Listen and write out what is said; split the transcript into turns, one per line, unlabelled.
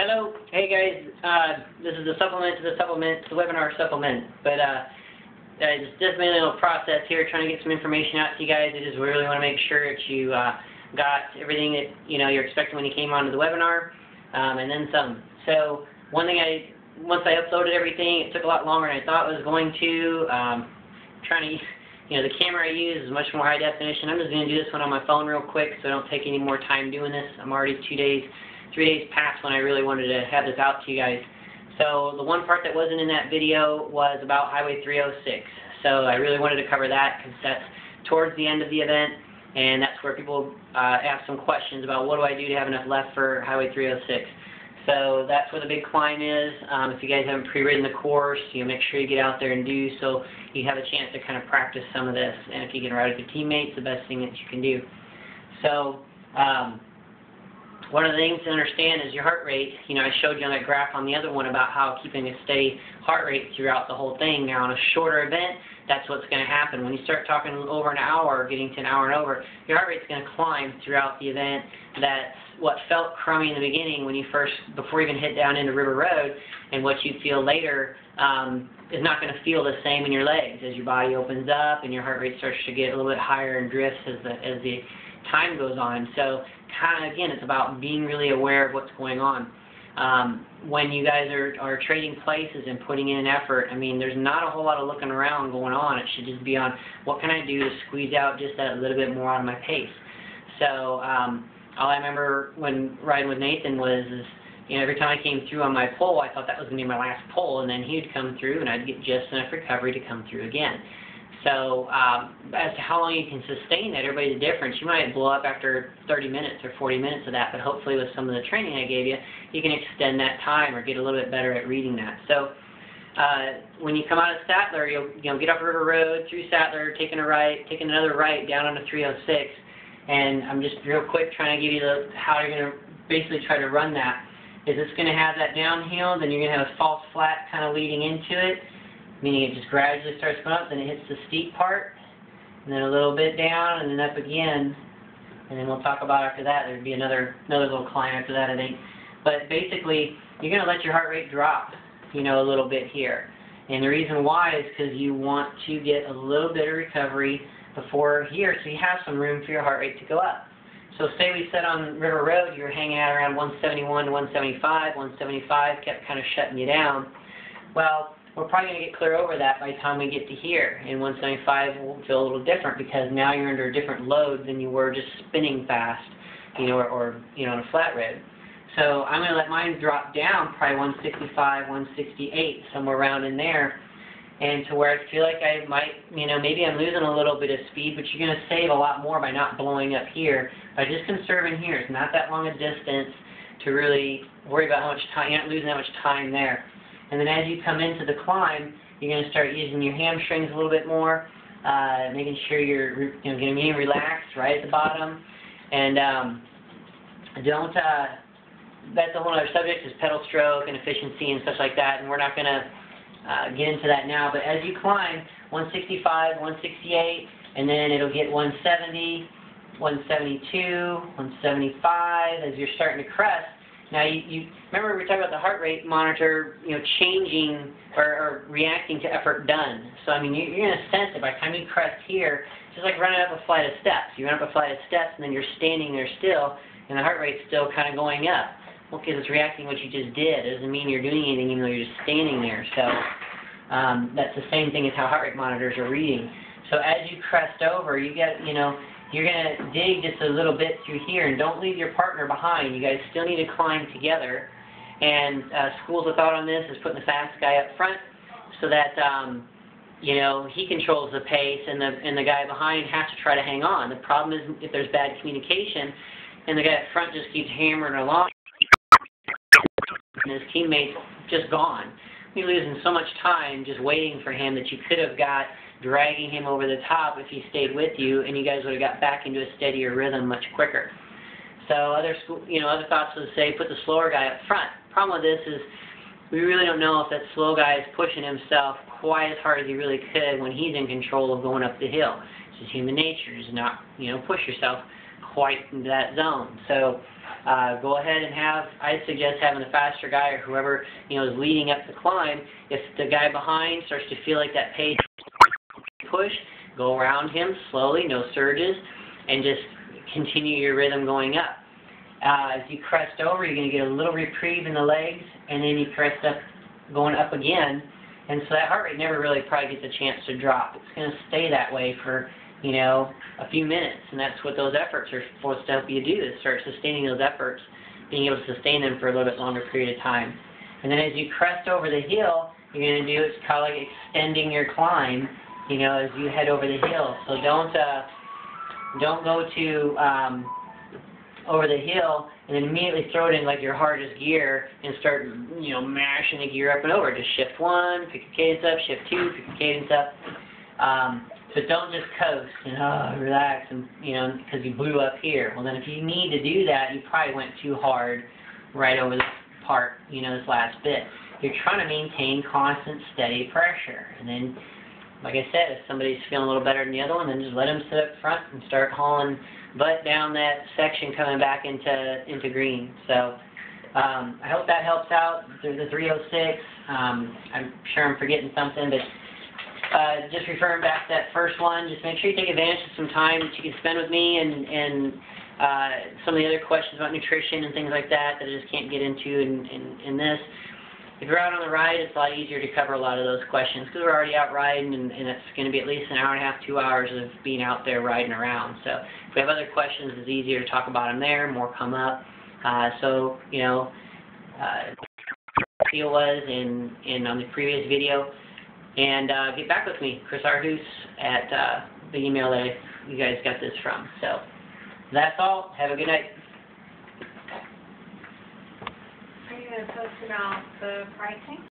Hello, hey guys, this is the supplement to the supplement, the webinar supplement, but just been a little process here trying to get some information out to you guys. I just really want to make sure that you got everything that you're expecting when you came onto the webinar, and then some. So one thing, once I uploaded everything, it took a lot longer than I thought it was going to. Trying to, the camera I use is much more high definition. I'm just going to do this one on my phone real quick so I don't take any more time doing this. I'm already 3 days past when I really wanted to have this out to you guys. So the one part that wasn't in that video was about Highway 306. So I really wanted to cover that because that's towards the end of the event, and that's where people ask some questions about what do I do to have enough left for Highway 306. So that's where the big climb is. If you guys haven't pre-ridden the course, make sure you get out there and do so you have a chance to kind of practice some of this. And if you can ride with your teammates, the best thing that you can do. So one of the things to understand is your heart rate. I showed you on that graph on the other one about how keeping a steady heart rate throughout the whole thing. Now on a shorter event, that's what's going to happen. When you start talking over an hour or getting to an hour and over, your heart rate's going to climb throughout the event. That's what felt crummy in the beginning when you before you even hit down into River Road, and what you feel later is not going to feel the same in your legs as your body opens up and your heart rate starts to get a little bit higher and drifts as the time goes on. So kind of, again, it's about being really aware of what's going on. When you guys are trading places and putting in an effort, there's not a whole lot of looking around going on. It should just be on what can I do to squeeze out just that little bit more out of my pace. So all I remember when riding with Nathan was every time I came through on my pull, I thought that was going to be my last pull, and then he'd come through and I'd get just enough recovery to come through again. So as to how long you can sustain that, everybody's different. You might blow up after 30 minutes or 40 minutes of that, but hopefully with some of the training I gave you, you can extend that time or get a little bit better at reading that. So when you come out of Statler, you'll get off River Road, through Statler, taking another right down onto 306, and I'm just real quick trying to give you how you're going to basically try to run that. Is this going to have that downhill, then you're going to have a false flat kind of leading into it, meaning it just gradually starts going up, then it hits the steep part, and then a little bit down, and then up again, and then we'll talk about after that. There'd be another little climb after that, I think. But basically, you're going to let your heart rate drop, a little bit here. And the reason why is because you want to get a little bit of recovery before here, so you have some room for your heart rate to go up. So say we said on River Road, you were hanging out around 171 to 175, 175 kept kind of shutting you down. Well, we're probably going to get clear over that by the time we get to here, and 175 will feel a little different because now you're under a different load than you were just spinning fast, or on a flat road. So I'm going to let mine drop down probably 165, 168, somewhere around in there, and to where I feel like I might, maybe I'm losing a little bit of speed, but you're going to save a lot more by not blowing up here, by just conserving here. It's not that long a distance to really worry about how much time, you're not losing that much time there. And then as you come into the climb, you're going to start using your hamstrings a little bit more, making sure you're getting relaxed right at the bottom. And that's a whole other subject, is pedal stroke and efficiency and such like that, and we're not going to get into that now. But as you climb, 165, 168, and then it'll get 170, 172, 175 as you're starting to crest. Now, you remember we were talking about the heart rate monitor, changing or reacting to effort done. So, you're going to sense it by the time you crest here. It's just like running up a flight of steps. You run up a flight of steps, and then you're standing there still, and the heart rate's still kind of going up. Well, because it's reacting to what you just did. It doesn't mean you're doing anything, even though you're just standing there. So, that's the same thing as how heart rate monitors are reading. So, as you crest over, you get, you're going to dig just a little bit through here, and don't leave your partner behind. You guys still need to climb together. And schools of thought on this is putting the fast guy up front so that, he controls the pace, and the guy behind has to try to hang on. The problem is if there's bad communication and the guy up front just keeps hammering along and his teammate's just gone. You're losing so much time just waiting for him that you could have got dragging him over the top if he stayed with you, and you guys would have got back into a steadier rhythm much quicker. So other thoughts would say put the slower guy up front. Problem with this is we really don't know if that slow guy is pushing himself quite as hard as he really could when he's in control of going up the hill. It's just human nature, is not push yourself quite into that zone. So go ahead and I'd suggest having the faster guy or whoever is leading up the climb. If the guy behind starts to feel like that pace push, go around him slowly, no surges, and just continue your rhythm going up. As you crest over, you're going to get a little reprieve in the legs, and then you crest up, going up again, and so that heart rate never really probably gets a chance to drop. It's going to stay that way for a few minutes, and that's what those efforts are supposed to help you do, is start sustaining those efforts, being able to sustain them for a little bit longer period of time. And then as you crest over the hill, you're going to do, it's kind of like extending your climb, as you head over the hill. So don't go to over the hill and then immediately throw it in like your hardest gear and start mashing the gear up and over. Just shift 1, pick your cadence up, shift 2, pick your cadence up. But don't just coast and relax and because you blew up here. Well, then if you need to do that, you probably went too hard right over this part, this last bit. You're trying to maintain constant, steady pressure. And then, like I said, if somebody's feeling a little better than the other one, then just let them sit up front and start hauling butt down that section coming back into green. So I hope that helps out. The 306. I'm sure I'm forgetting something, but just referring back to that first one, just make sure you take advantage of some time that you can spend with me and some of the other questions about nutrition and things like that that I just can't get into in this. If you're out on the ride, it's a lot easier to cover a lot of those questions because we're already out riding, and it's going to be at least an hour and a half, 2 hours of being out there riding around. So if we have other questions, it's easier to talk about them there. More come up. Video was in on the previous video, and get back with me, Chris Arhus, at the email that you guys got this from. So that's all. Have a good night.
Are you going to post about the pricing?